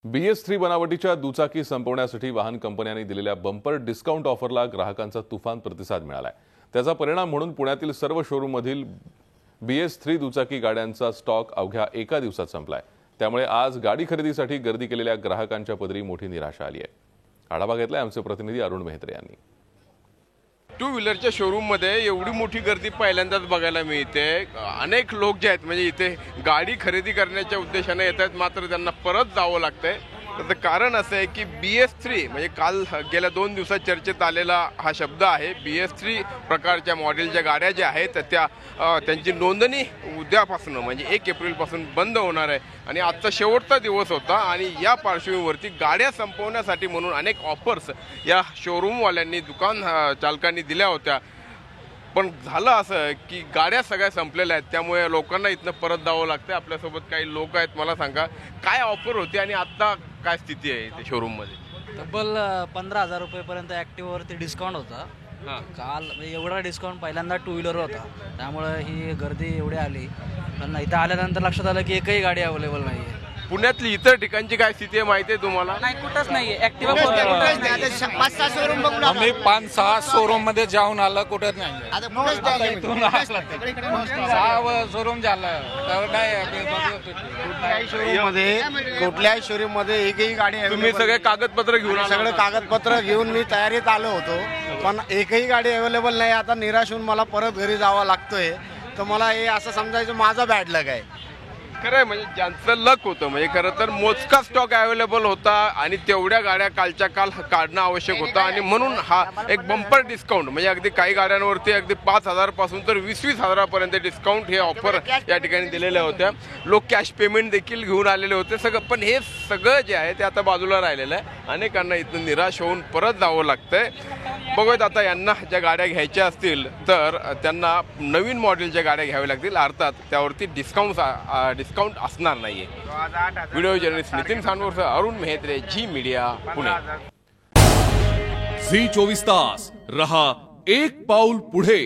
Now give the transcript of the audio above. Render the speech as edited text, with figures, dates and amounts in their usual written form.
BS3 बनावटीच्या दुचाकी संपवण्यासाठी वाहन कंपन्यांनी दिलेल्या बंपर डिस्काउंट ऑफरला ग्राहकांचा तुफान प्रतिसाद मिळालाय। त्याचा परिणाम म्हणून पुण्यातील सर्व शोरूममधील BS3 दुचाकी गाड्यांचा स्टॉक अवघ्या एका दिवसात संपलाय। त्यामुळे आज गाडी खरेदीसाठी गर्दी केलेल्या ग्राहकांच्या पदरी मोठी निराशा आली आहे। आढावा घेतलाय आमचे प्रतिनिधी अरुण मेहत्रे यांनी। टू व्हीलरच्या शोरूम मध्ये एवढी मोठी गर्दी पहिल्यांदाच बघायला मिळते। अनेक लोक जे आहेत म्हणजे इथे गाडी खरेदी करण्याच्या उद्देशाने येतात, मात्र त्यांना परत जावं लागतंय। त्याचं कारण असं आहे की BS3 म्हणजे काल गेल्या 2 दिवसात चर्चेत आलेला हा शब्द आहे। BS3 प्रकारच्या मॉडेलच्या गाड्या ज्या आहेत त्यांची नोंदणी उद्यापासून म्हणजे 1 एप्रिलपासून बंद होणार आहे आणि आजचा शेवटचा दिवस होता आणि या पार्श्वभूमीवरती गाड्या संपवण्यासाठी म्हणून अनेक ऑफर्स या शोरूमवाल्यांनी दुकान चालकांनी दिल्या होत्या। पण झालं असं की गाड्या सगळ्या संपलेल्या आहेत, त्यामुळे लोकांना इथनं परत जावं लागतं। आपल्यासोबत काही लोक आहेत, मला सांगा काय ऑफर होती आणि आता काय स्थिती आहे इथे शोरूममध्ये? तब्बल 15,000 रुपयेपर्यंत ॲक्टिव्हावरती डिस्काउंट होता। काल एवढा डिस्काउंट पहिल्यांदा टू व्हीलर होता, त्यामुळे ही गर्दी एवढी आली। पण इथं आल्यानंतर लक्षात आलं की एकही गाडी अवेलेबल नाही आहे। पुण्यातली इतर ठिकाणची काय स्थिती आहे माहिती आहे तुम्हाला? नाही, कुठंच नाही ॲक्टिव्हा। 5-6 शोरूम बघून आम्ही 5-6 शोरूम मध्ये जाऊन आलं, कुठंच नाही। शोरूम झालं कुठल्याही शोरूम मध्ये एकही गाडी तुम्ही सगळे कागदपत्र घेऊन सगळे कागदपत्र घेऊन मी तयारीत आलो होतो, पण एकही गाडी अवेलेबल नाही। आता निराश होऊन मला परत घरी जावं लागतोय। तर मला हे असं समजायचं माझा बॅड लक आहे। खरं म्हणजे ज्यांचं लक होतं म्हणजे खरं तर मोजका स्टॉक अवेलेबल होता आणि तेवढ्या गाड्या कालच्या काल काढणं आवश्यक होतं आणि म्हणून हा एक बंपर डिस्काउंट म्हणजे अगदी काही गाड्यांवरती अगदी 5,000 पासून तर 20-20 हजारापर्यंत डिस्काउंट हे ऑफर या ठिकाणी दिलेल्या होत्या। लोक कॅश पेमेंट देखील घेऊन आलेले होते सगळं, पण हे सगळं जे आहे ते आता बाजूला राहिलेलं आहे। अनेकांना इथून निराश होऊन परत जावं लागतंय। बघूयात आता यांना ज्या गाड्या घ्यायच्या असतील तर त्यांना नवीन मॉडेलच्या गाड्या घ्याव्या लागतील, अर्थात त्यावरती डिस्काउंट असणार नाहीये। व्हिडिओ जर्नलिस्ट नितीन सांडवरसह अरुण मेहत्रे, झी मीडिया, पुणे। झी 24 तास रहा एक पाऊल पुढे।